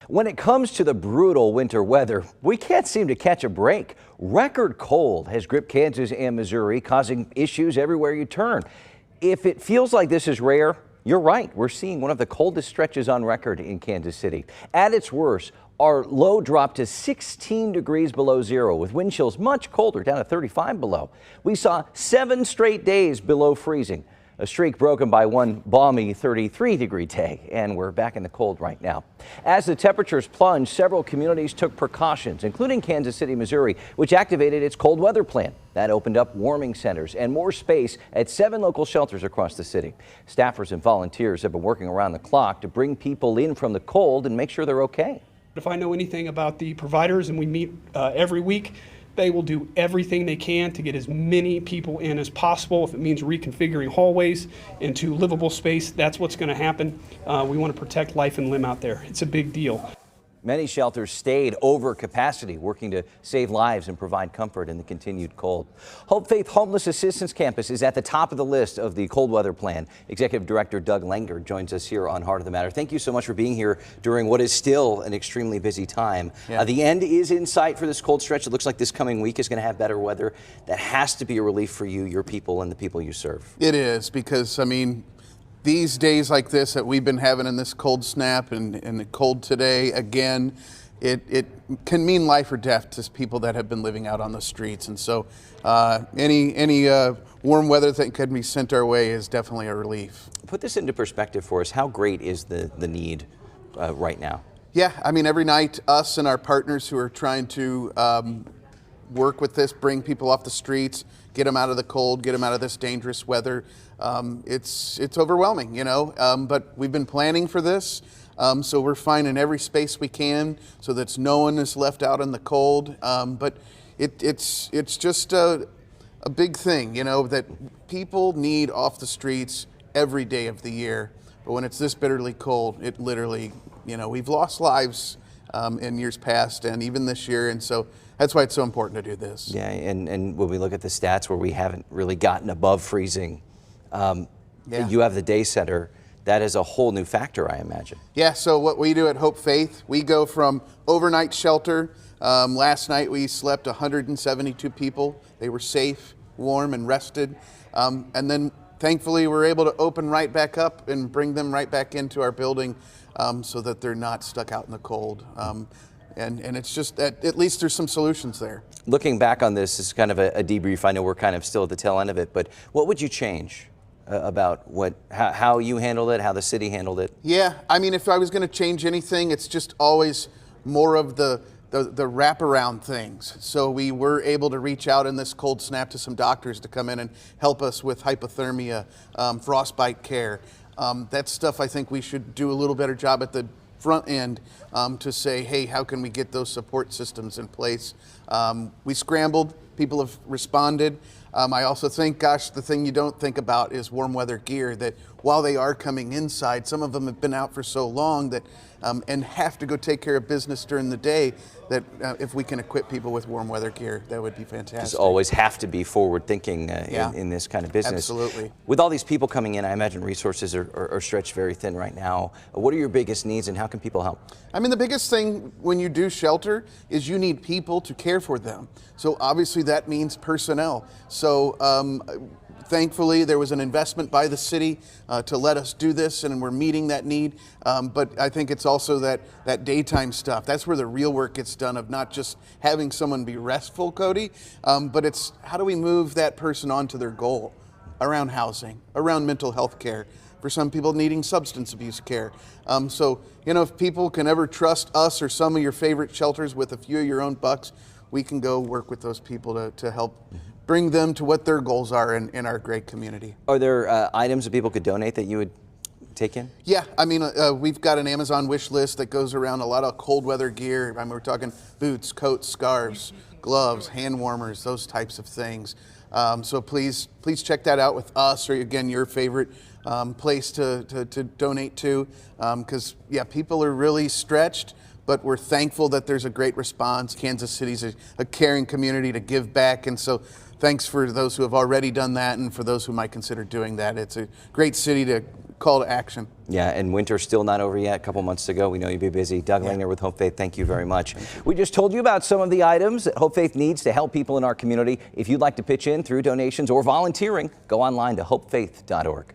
When it comes to the brutal winter weather, we can't seem to catch a break. Record cold has gripped Kansas and Missouri, causing issues everywhere you turn. If it feels like this is rare, you're right. We're seeing one of the coldest stretches on record in Kansas City. At its worst, our low dropped to 16 degrees below zero, with wind chills much colder, down to 35 below. We saw 7 straight days below freezing, a streak broken by one balmy 33-degree day, and we're back in the cold right now. As the temperatures plunged, several communities took precautions, including Kansas City, Missouri, which activated its cold weather plan. That opened up warming centers and more space at 7 local shelters across the city. Staffers and volunteers have been working around the clock to bring people in from the cold and make sure they're okay. If I know anything about the providers, and we meet every week, they will do everything they can to get as many people in as possible. If it means reconfiguring hallways into livable space, that's what's going to happen. We want to protect life and limb out there. It's a big deal. Many shelters stayed over capacity, working to save lives and provide comfort in the continued cold. Hope Faith Homeless Assistance Campus is at the top of the list of the cold weather plan. Executive Director Doug Langer joins us here on Heart of the Matter. Thank you so much for being here during what is still an extremely busy time. Yeah. The end is in sight for this cold stretch. It looks like this coming week is going to have better weather. That has to be a relief for you, your people, and the people you serve. It is, because, I mean, these days like this that we've been having in this cold snap and the cold today, again, it can mean life or death to people that have been living out on the streets. And so any warm weather that can be sent our way is definitely a relief. Put this into perspective for us. How great is the need right now? Yeah, I mean, every night, us and our partners who are trying to work with this, bring people off the streets, get them out of the cold, get them out of this dangerous weather. It's overwhelming, you know, but we've been planning for this. So we're finding every space we can so that no one is left out in the cold. But it's just a big thing, you know, that people need off the streets every day of the year. But when it's this bitterly cold, it literally, you know, we've lost lives in years past and even this year. And so that's why it's so important to do this. Yeah, and when we look at the stats where we haven't really gotten above freezing, you have the day center. That is a whole new factor, I imagine. Yeah, so what we do at Hope Faith, we go from overnight shelter. Last night we slept 172 people. They were safe, warm, and rested. And then thankfully we're able to open right back up and bring them right back into our building so that they're not stuck out in the cold. And it's just that at least there's some solutions there. Looking back on this is kind of a debrief. I know we're kind of still at the tail end of it, but what would you change about how you handled it, how the city handled it? Yeah, I mean, if I was going to change anything, it's just always more of the wraparound things. So we were able to reach out in this cold snap to some doctors to come in and help us with hypothermia, frostbite care. That stuff I think we should do a little better job at the front end to say, hey, how can we get those support systems in place? We scrambled, people have responded. I also think, gosh, the thing you don't think about is warm weather gear, that while they are coming inside, some of them have been out for so long that and have to go take care of business during the day, that if we can equip people with warm weather gear, that would be fantastic. Just always have to be forward thinking in this kind of business. Absolutely. With all these people coming in, I imagine resources are stretched very thin right now. What are your biggest needs and how can people help? I mean, the biggest thing when you do shelter is you need people to care for them. So obviously that means personnel. So thankfully, there was an investment by the city to let us do this, and we're meeting that need. But I think it's also that daytime stuff. That's where the real work gets done, of not just having someone be restful, Cody, but it's how do we move that person on to their goal around housing, around mental health care, for some people needing substance abuse care. So, you know, if people can ever trust us or some of your favorite shelters with a few of your own bucks, we can go work with those people to help bring them to what their goals are in our great community. Are there items that people could donate that you would take in? Yeah, I mean, we've got an Amazon wish list that goes around a lot of cold weather gear. I mean, we're talking boots, coats, scarves, gloves, hand warmers, those types of things. So please check that out with us, or again, your favorite place to donate to, because yeah, people are really stretched. But we're thankful that there's a great response. Kansas City's a caring community to give back, and so thanks for those who have already done that, and for those who might consider doing that. It's a great city to call to action. Yeah, and winter's still not over yet. A couple months to go. We know you'd be busy. Doug Langer with Hope Faith, thank you very much. We just told you about some of the items that Hope Faith needs to help people in our community. If you'd like to pitch in through donations or volunteering, go online to hopefaith.org.